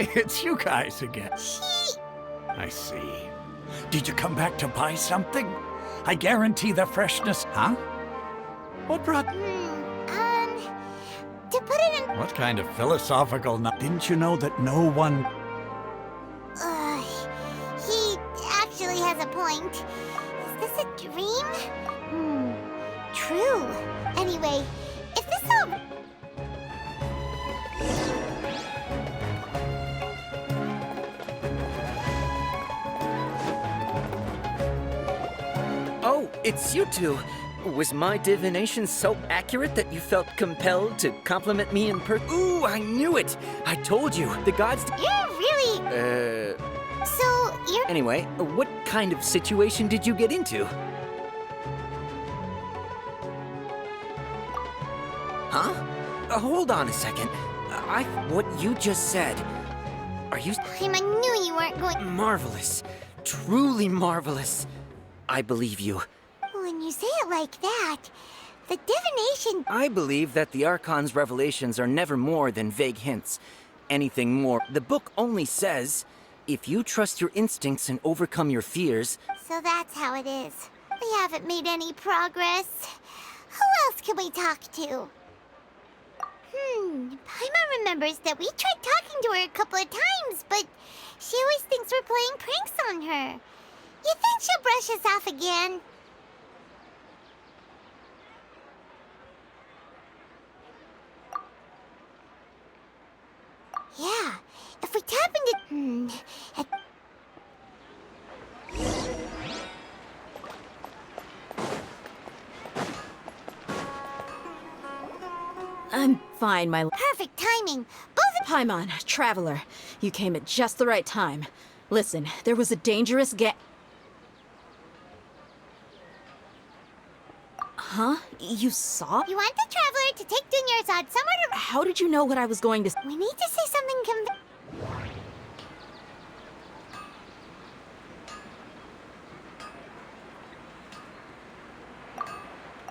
Hey, it's you guys again. I see. Did you come back to buy something? I guarantee the freshness... Huh? What brought... To put it in... What kind of philosophical... Didn't you know that no one... He actually has a point. Is this a dream? True. Anyway, if this all... Oh, it's you two. Was my divination so accurate that you felt compelled to compliment me in person? Ooh, I knew it! I told you, the gods... You're really... So, you're... Anyway, what kind of situation did you get into? Huh? Hold on a second. What you just said... Are you... I knew you weren't going... Marvelous. Truly marvelous. I believe you. When you say it like that, the divination... I believe that the Archon's revelations are never more than vague hints. Anything more. The book only says, if you trust your instincts and overcome your fears... So that's how it is. We haven't made any progress. Who else can we talk to? Paimon remembers that we tried talking to her a couple of times, but she always thinks we're playing pranks on her. You think she'll brush us off again? Yeah, if we tap into... I'm fine, my... Perfect timing. Both of... Paimon, Traveler. You came at just the right time. Listen, there was a dangerous Huh? You saw? You want the Traveler to take Dunyarzad somewhere to... How did you know what I was going to... We need to say something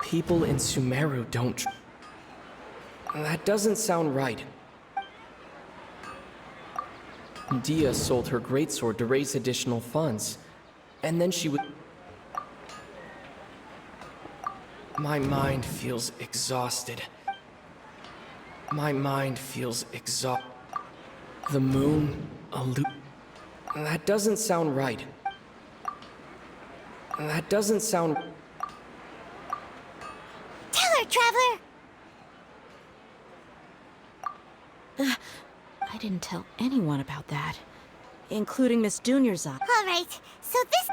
People in Sumeru don't... That doesn't sound right. Dia sold her greatsword to raise additional funds. And then she would... My mind feels exhausted. My mind feels The moon... That doesn't sound right. That doesn't sound... Tell her, Traveler! I didn't tell anyone about that. Including Miss Dunyarzad. All right, so this...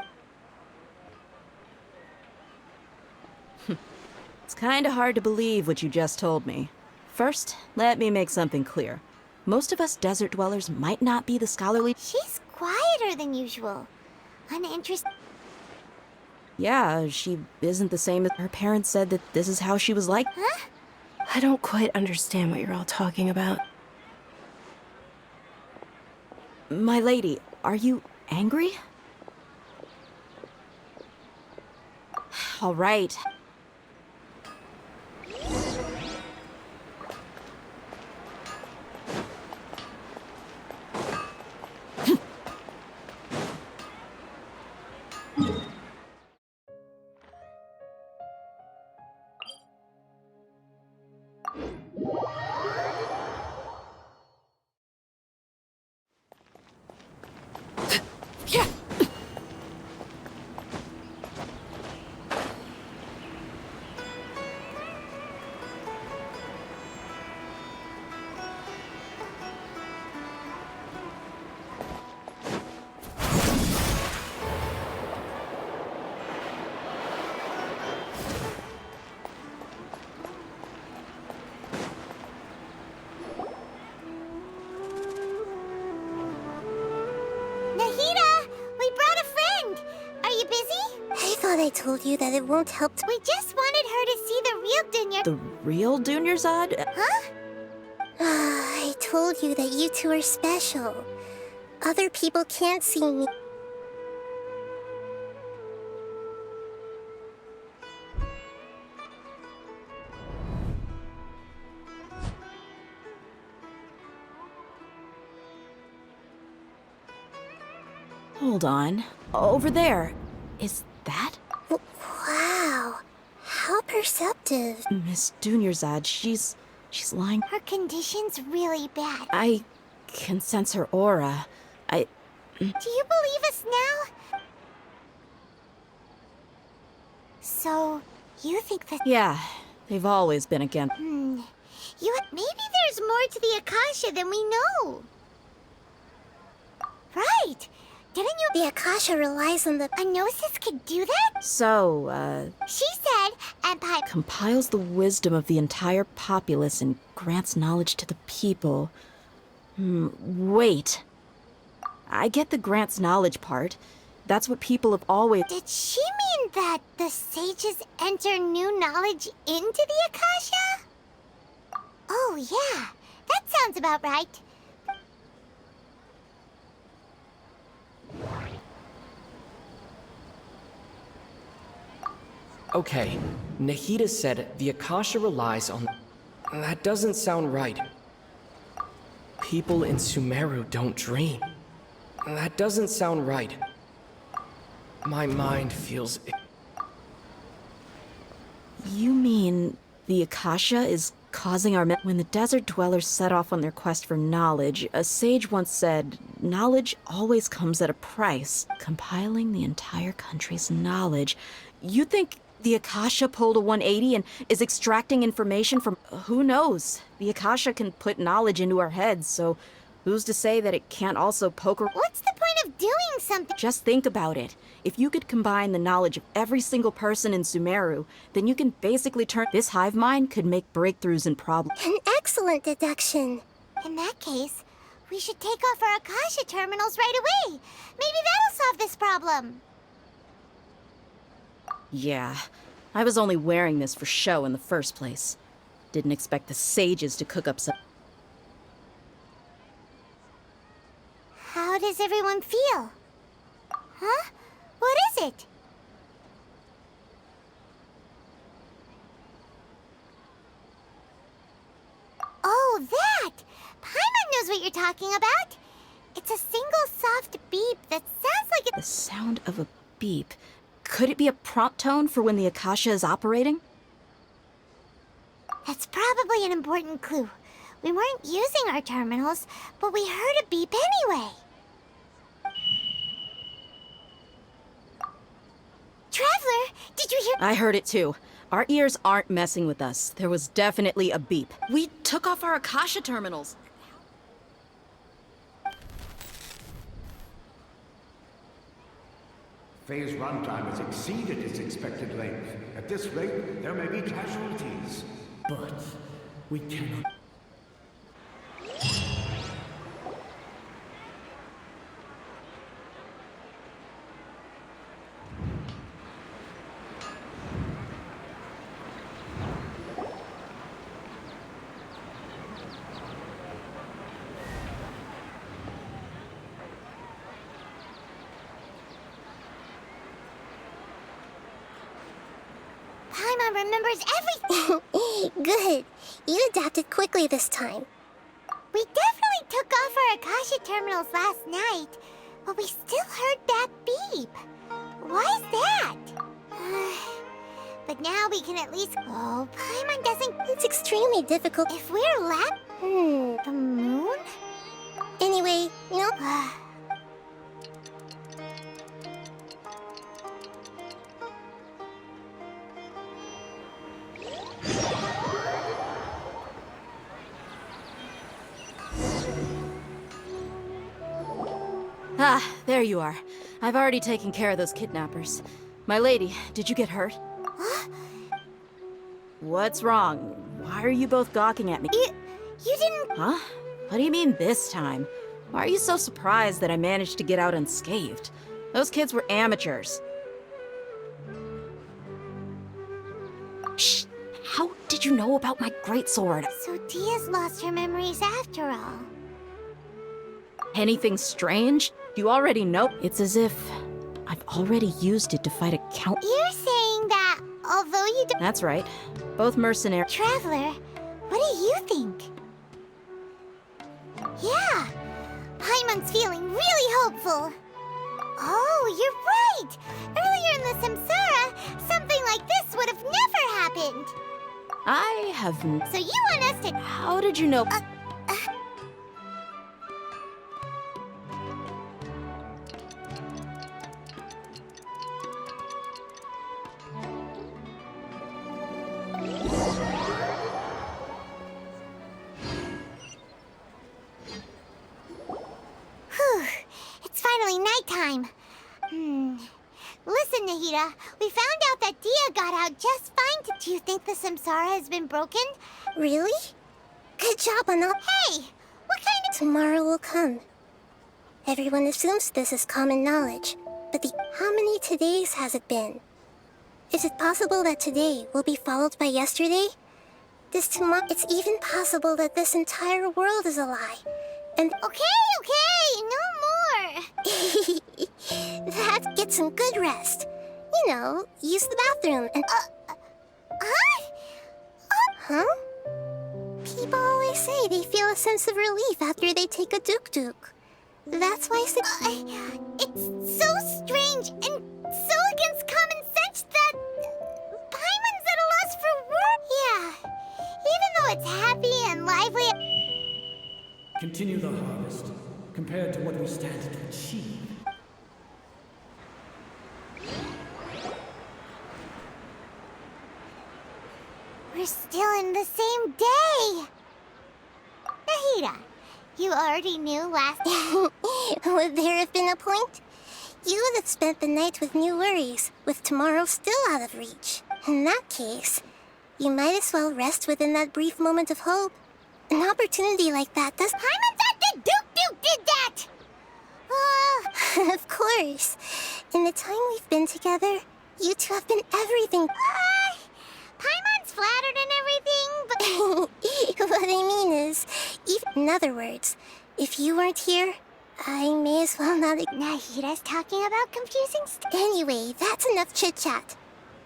It's kinda hard to believe what you just told me. First, let me make something clear. Most of us desert dwellers might not be the scholarly... She's quieter than usual. Uninterested... Yeah, she isn't the same as her parents said that this is how she was like. Huh? I don't quite understand what you're all talking about. My lady, are you angry? All right. I told you that it won't help. We just wanted her to see the real Dunya. The real Dunyarzad? Huh? I told you that you two are special. Other people can't see me. Hold on. Over there. Is that? Wow. How perceptive. Miss Dunyarzad, she's lying. Her condition's really bad. I can sense her aura. Do you believe us now? So, you think that... Yeah, they've always been against. Maybe there's more to the Akasha than we know. Right. Didn't you... The Akasha relies on the... A Gnosis could do that? So, She said, Empire... compiles the wisdom of the entire populace and grants knowledge to the people. Wait. I get the grants knowledge part. That's what people have always... Did she mean that the sages enter new knowledge into the Akasha? Oh, yeah. That sounds about right. Okay, Nahida said the Akasha relies on... That doesn't sound right. People in Sumeru don't dream. That doesn't sound right. My mind feels... You mean the Akasha is causing our... When the desert dwellers set off on their quest for knowledge, a sage once said, knowledge always comes at a price. Compiling the entire country's knowledge. You think the Akasha pulled a 180 and is extracting information from... Who knows? The Akasha can put knowledge into our heads, so who's to say that it can't also poke... What's the point of doing something? Just think about it. If you could combine the knowledge of every single person in Sumeru, then you can basically turn... This hive mind could make breakthroughs in problems. An excellent deduction. In that case, we should take off our Akasha terminals right away. Maybe that'll solve this problem. Yeah, I was only wearing this for show in the first place. Didn't expect the sages to cook up some... How does everyone feel? Huh? What is it? Oh, that! Paimon knows what you're talking about. It's a single soft beep that sounds like The sound of a beep. Could it be a prompt tone for when the Akasha is operating? That's probably an important clue. We weren't using our terminals, but we heard a beep anyway. Traveler, did you hear? I heard it too. Our ears aren't messing with us. There was definitely a beep. We took off our Akasha terminals. Faye's runtime has exceeded its expected length. At this rate, there may be casualties. But we cannot... Paimon remembers everything. Good. You adapted quickly this time. We definitely took off our Akasha terminals last night, but we still heard that beep. Why is that? But now we can at least... Oh, Paimon doesn't... It's extremely difficult. If we're The moon? Anyway, you know... Ah, there you are. I've already taken care of those kidnappers. My lady, did you get hurt? What's wrong? Why are you both gawking at me? You didn't... Huh? What do you mean this time? Why are you so surprised that I managed to get out unscathed? Those kids were amateurs. Shh! How did you know about my greatsword? So Dia's lost her memories after all. Anything strange? You already know. It's as if I've already used it to fight a count. You're saying that although you don't... That's right. Both mercenaries. Traveler, what do you think? Yeah, Paimon's feeling really hopeful. Oh, you're right! Earlier in the Samsara, something like this would have never happened! I have. So you want us to... How did you know? Whew, it's finally nighttime. Listen, Nahida, we found out that Dia got out just fine. Do you think the Samsara has been broken? Really? Good job on all... Hey! What kind of... Tomorrow will come. Everyone assumes this is common knowledge, but how many todays has it been? Is it possible that today will be followed by yesterday? This tomorrow... It's even possible that this entire world is a lie. And... Okay, no more! That gets some good rest. You know, use the bathroom and... Huh? People always say they feel a sense of relief after they take a duk-duk. That's why it's so strange and so against common sense that... Paimon's at a loss for words. Yeah, even though it's happy and lively... Continue the harvest, compared to what we stand to achieve. We're still in the same day! Nahida, you already knew last... Would there have been a point? You that spent the night with new worries, with tomorrow still out of reach. In that case, you might as well rest within that brief moment of hope. An opportunity like that does... Paimon's at the Duke did that! Of course. In the time we've been together, you two have been everything. Paimon's flattered and everything, but... What I mean is, in other words, if you weren't here, I may as well not... Nahida's talking about confusing stuff. Anyway, that's enough chit-chat.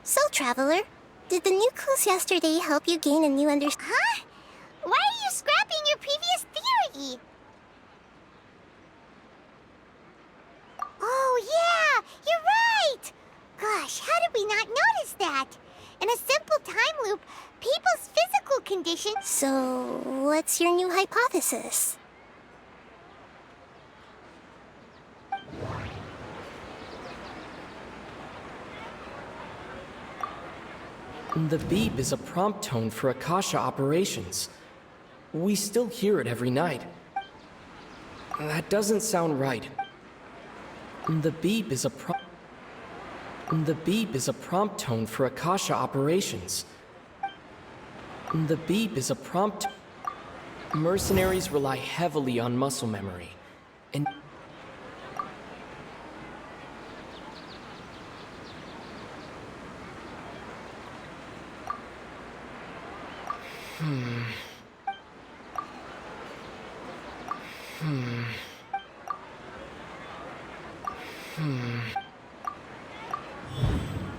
So, Traveler, did the new clues yesterday help you gain a new understanding? Huh? Why are you scrapping your previous theory? Oh, yeah! You're right! Gosh, how did we not notice that? In a simple time loop, people's physical condition... So, what's your new hypothesis? The beep is a prompt tone for Akasha operations. We still hear it every night. That doesn't sound right. The beep is a prompt tone for Akasha operations. The beep is a prompt... Mercenaries rely heavily on muscle memory, and...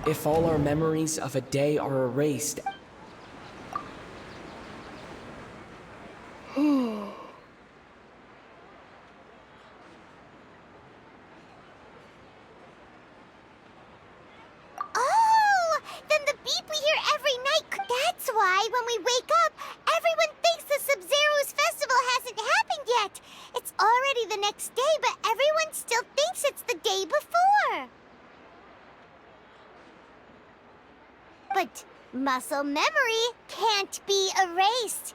If all our memories of a day are erased... Oh! Then the beep we hear every night... That's why, when we wake up, everyone thinks the Sub-Zero's festival hasn't happened yet. It's already the next day, but everyone still thinks it's the day before. But muscle memory can't be erased.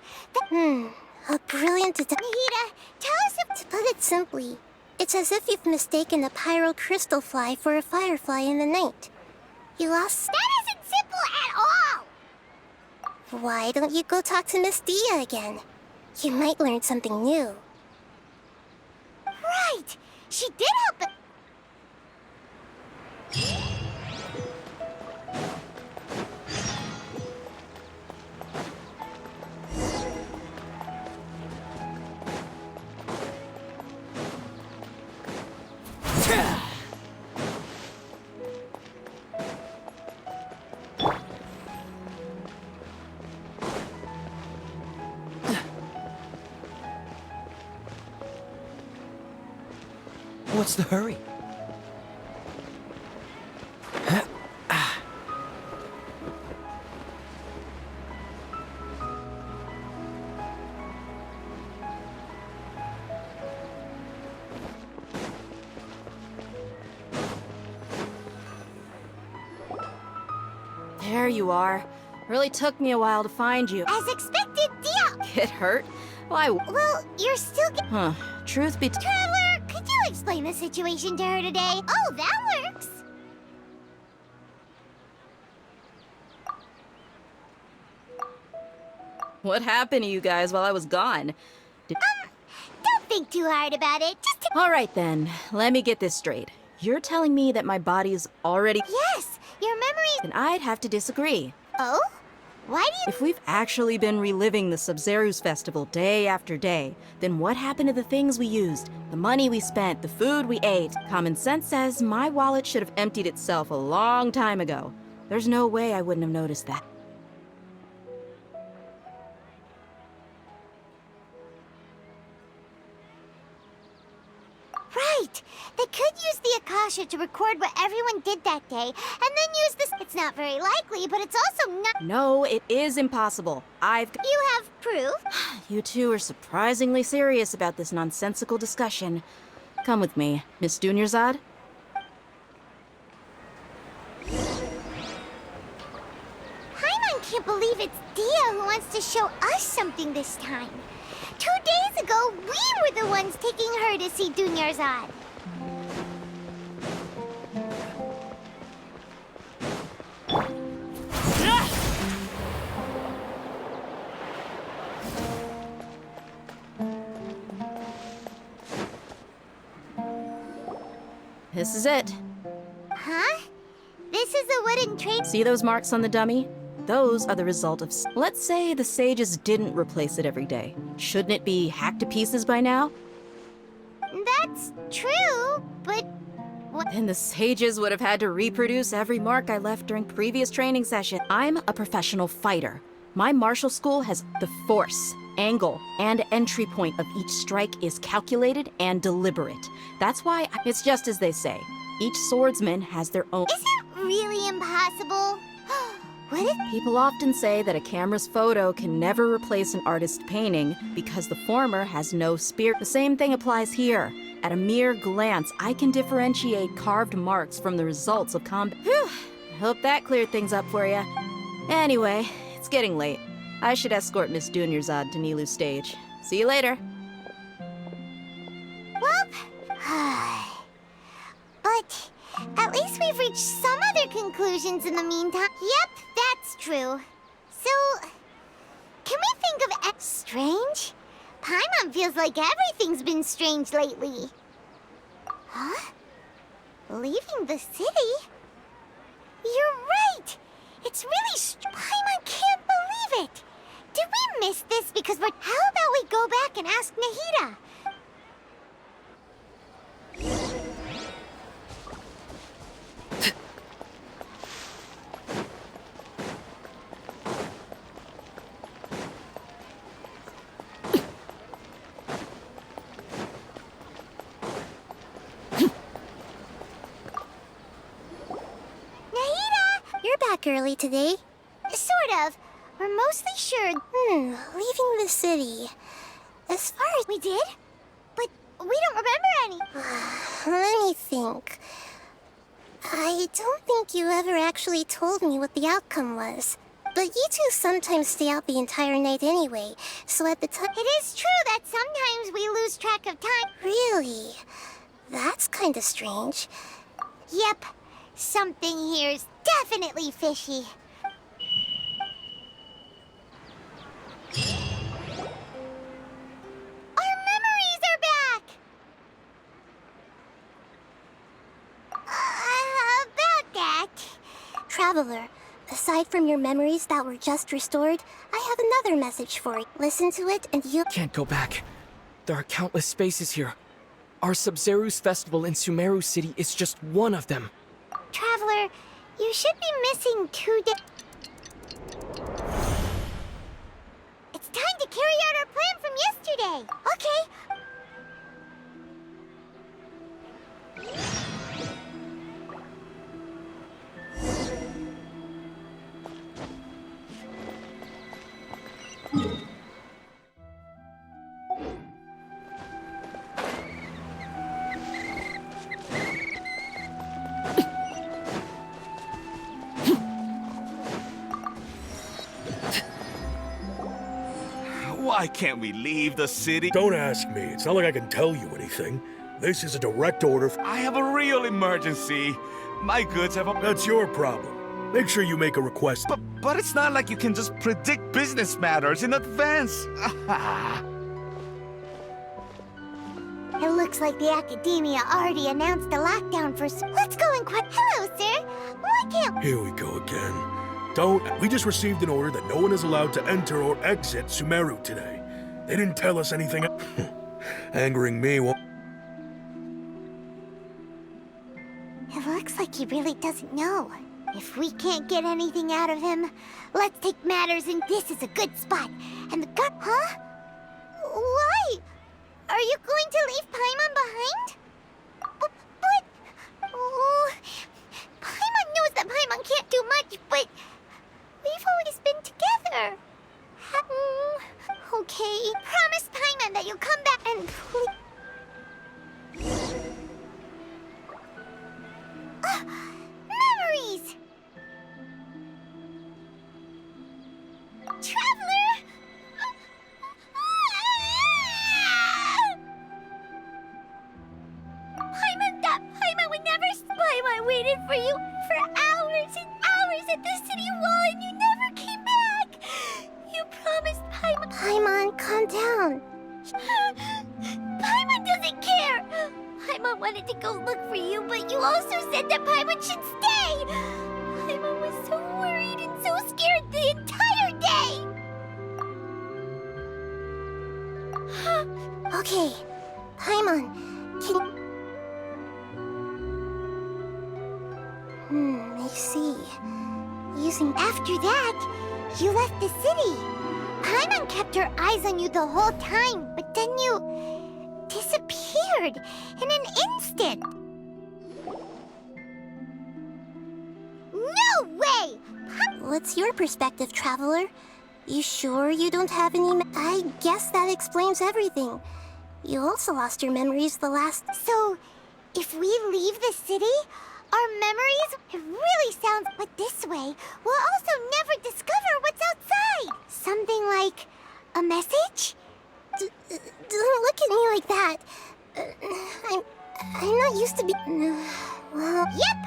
A brilliant Nahida, tell us if... To put it simply, it's as if you've mistaken a pyro crystal fly for a firefly in the night. You lost... That isn't simple at all! Why don't you go talk to Miss Dia again? You might learn something new. Right! She did help it... What's the hurry? there you are. Really took me a while to find you. As expected, Dia! Get hurt? Why? Well, you're still Huh. Truth be Traveler, could you explain the situation to her today? Oh, that works! What happened to you guys while I was gone? Don't think too hard about it. Just All right then, let me get this straight. You're telling me that my body is already... Yes, your memory... Then I'd have to disagree. Oh? Why do you... If we've actually been reliving the Sub-Zeru's festival day after day, then what happened to the things we used? The money we spent, the food we ate? Common sense says my wallet should have emptied itself a long time ago. There's no way I wouldn't have noticed that. Right! They could use the Akasha to record what everyone did that day, and then use this... It's not very likely, but it's also not... No, it is impossible. You have proof? You two are surprisingly serious about this nonsensical discussion. Come with me, Miss Dunyarzad. Paimon can't believe it's Dia who wants to show us something this time. 2 days ago, we were the ones taking her to see Dunyarzad. This is it. Huh? This is a wooden trade... See those marks on the dummy? Those are the result of... Let's say the sages didn't replace it every day. Shouldn't it be hacked to pieces by now? That's true, but... What? Then the sages would have had to reproduce every mark I left during previous training session. I'm a professional fighter. My martial school has the force, angle, and entry point of each strike is calculated and deliberate. That's why it's just as they say. Each swordsman has their own... Is it really impossible? What if... People often say that a camera's photo can never replace an artist's painting because the former has no spirit. The same thing applies here. At a mere glance, I can differentiate carved marks from the results of combat. Whew! I hope that cleared things up for you. Anyway, it's getting late. I should escort Miss Dunyarzad to Nilu's stage. See you later. Well... But... At least we've reached some other conclusions in the meantime. Yep, that's true. So... Can we think of... Strange? Paimon feels like everything's been strange lately. Huh? Leaving the city? You're right! It's really Paimon can't believe it! Did we miss this because we're... How about we go back and ask Nahida? Early today? Sort of. We're mostly sure... leaving the city. As far as... We did? But we don't remember any. Let me think. I don't think you ever actually told me what the outcome was. But you two sometimes stay out the entire night anyway, so at the time... It is true that sometimes we lose track of time. Really? That's kinda strange. Yep. Something here's definitely fishy. Our memories are back! About that... Traveler, aside from your memories that were just restored, I have another message for you. Listen to it and you'll... Can't go back. There are countless spaces here. Our Sub-Zeru's festival in Sumeru City is just one of them. Traveler, you should be missing 2 days. It's time to carry out our plan from yesterday. Okay. Why can't we leave the city? Don't ask me. It's not like I can tell you anything. This is a direct order. I have a real emergency. My goods have a... That's your problem. Make sure you make a request. But it's not like you can just predict business matters in advance. It looks like the academia already announced a lockdown for... Let's go and quit. Hello, sir. Why can't... Here we go again. We just received an order that no one is allowed to enter or exit Sumeru today. They didn't tell us anything. Angering me won't... It looks like he really doesn't know. If we can't get anything out of him, let's take matters in... This is a good spot. And the gut... Huh? Why? Are you going to leave Paimon behind? But... Oh, Paimon knows that Paimon can't do much, but... We've always been together. Okay. Promise Paimon that you'll come back and... Memories! Traveler! Paimon would never... Paimon waited for you for hours and hours at the city wall and you never came back! You promised Paimon... Paimon, calm down. Paimon doesn't care! Paimon wanted to go look for you, but you also said that Paimon should stay! Paimon was so worried and so scared the entire day! Okay, Paimon, can... I see. After that, you left the city. Paimon kept her eyes on you the whole time, but then you... disappeared in an instant. No way! What's your perspective, Traveler? You sure you don't have any... I guess that explains everything. You also lost your memories the last... So, if we leave the city, our memories... It really sounds... But this way, we'll also never discover what's outside. Something like... a message? Don't look at me like that. I'm not used to be... Well... Yep!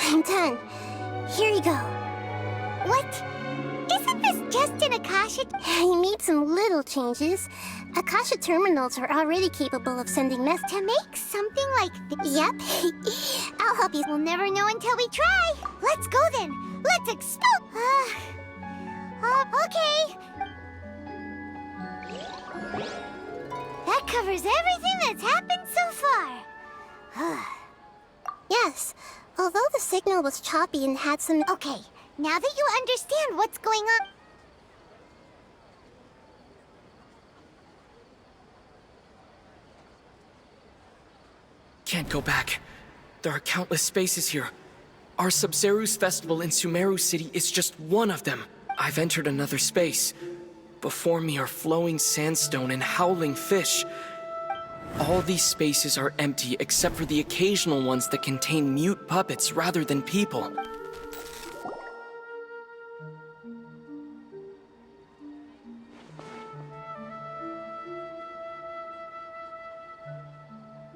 I'm done. Here you go. What? Isn't this just an Akasha? I made some little changes. Akasha terminals are already capable of sending mess to make something like Yep. I'll help you. We'll never know until we try. Let's go then. Let's explode. Okay. That covers everything that's happened so far. Yes. Although the signal was choppy and had some... Okay, now that you understand what's going on... Can't go back. There are countless spaces here. Our Sabzeruz festival in Sumeru City is just one of them. I've entered another space. Before me are flowing sandstone and howling fish. All these spaces are empty except for the occasional ones that contain mute puppets rather than people.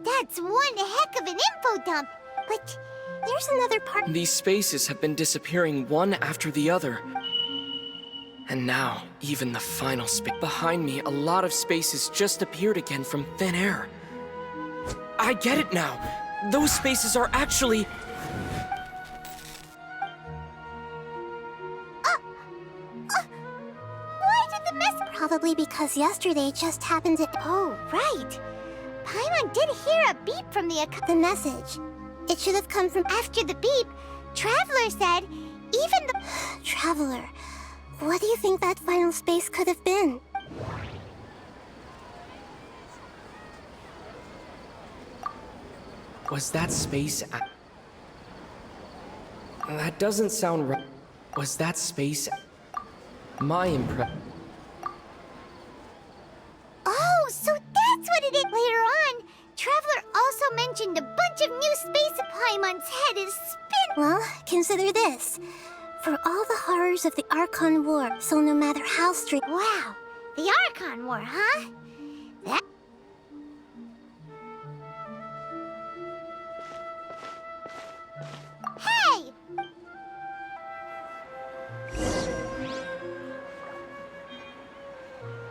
That's one heck of an info dump! But there's another part... These spaces have been disappearing one after the other. And now, even the final space. Behind me, a lot of spaces just appeared again from thin air. I get it now! Those spaces are actually... Why did the mess... Probably because yesterday just happened to... Oh, right! Paimon did hear a beep from the message. It should have come from after the beep. Traveler said, even the... Traveler... What do you think that final space could have been? Was that space... That doesn't sound right. Was that space... My impression... Oh, so that's what it is! Later on, Traveler also mentioned a bunch of new space Paimon's head is spin. Well, consider this. For all the horrors of the Archon War, so no matter how strict... Wow, the Archon War, huh?